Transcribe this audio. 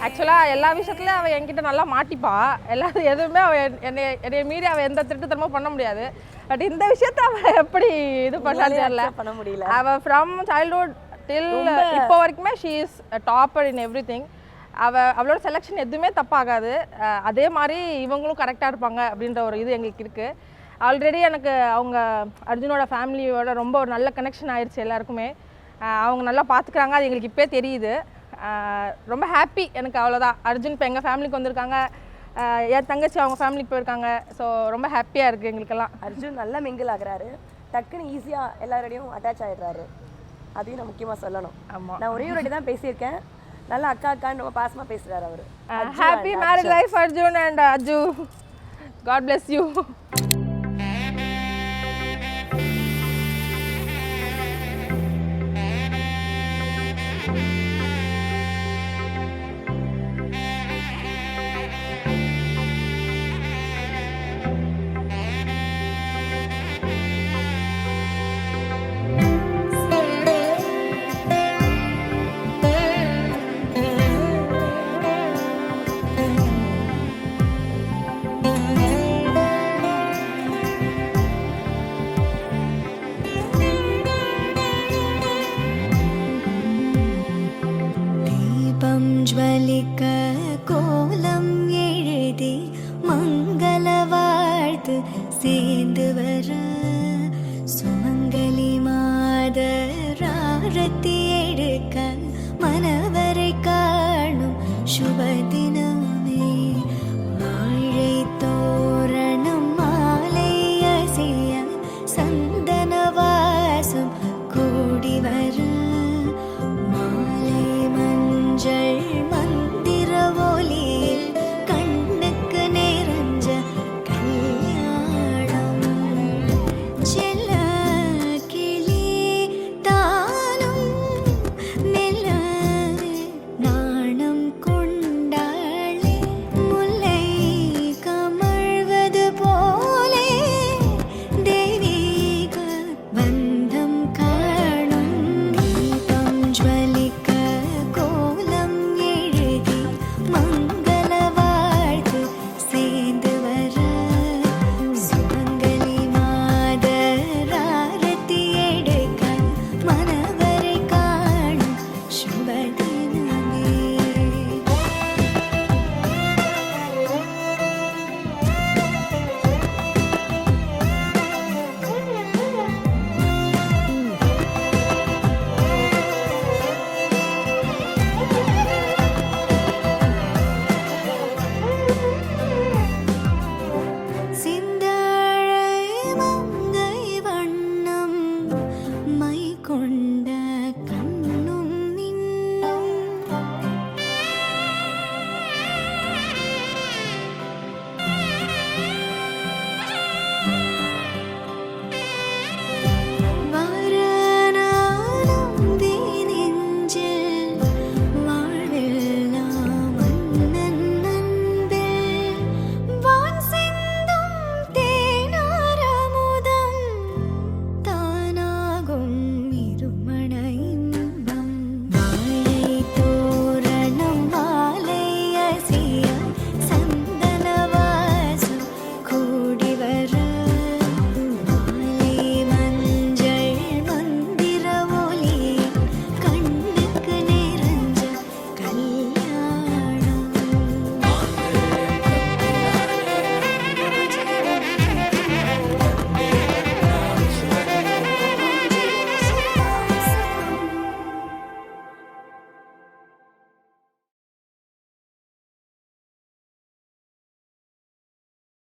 ஆக்சுவலாக எல்லா விஷயத்துலையும் அவள் என்கிட்ட நல்லா மாட்டிப்பா. எல்லாரும் எதுவுமே அவள் என்னைய மீறி அவள் எந்த திருட்டுத்தனமும் பண்ண முடியாது. பட் இந்த விஷயத்த அவள் எப்படி இது பண்ண முடியல. அவள் ஃப்ரம் சைல்ட்ஹுட் டில் இப்போ வரைக்குமே she is topper in every thing. அவளோட செலெக்ஷன் எதுவுமே தப்பாகாது. அதே மாதிரி இவங்களும் கரெக்டாக இருப்பாங்க அப்படின்ற ஒரு இது எங்களுக்கு இருக்குது. ஆல்ரெடி எனக்கு அவங்க அர்ஜுனோட ஃபேமிலியோட ரொம்ப ஒரு நல்ல கனெக்ஷன் ஆயிடுச்சு எல்லாருக்குமே. அவங்க நல்லா பார்த்துக்கிறாங்க, அது எங்களுக்கு இப்போ தெரியுது. ரொம்ப ஹாப்பி எனக்கு, அவ்வளோதான். அர்ஜுன் இப்போ எங்கள் ஃபேமிலிக்கு வந்திருக்காங்க, என் தங்கச்சி அவங்க ஃபேமிலிக்கு போயிருக்காங்க. ஸோ ரொம்ப ஹாப்பியாக இருக்குது எங்களுக்கெல்லாம். அர்ஜுன் நல்லா மிங்கிள் ஆகுறாரு, டக்குன்னு ஈஸியாக எல்லாரோடையும் அட்டாச் ஆகிடுறாரு. அதையும் நான் முக்கியமாக சொல்லணும். ஆமாம், நான் ஒரே ஒரு வாட்டி தான் பேசியிருக்கேன். நல்லா அக்கா அக்கான்னு ரொம்ப பாசமாக பேசுகிறார் அவர். Happy married life Arjun and Aju. God bless you. கோலம் எழுதி மங்கள வாழ்த்து சேர்ந்து வர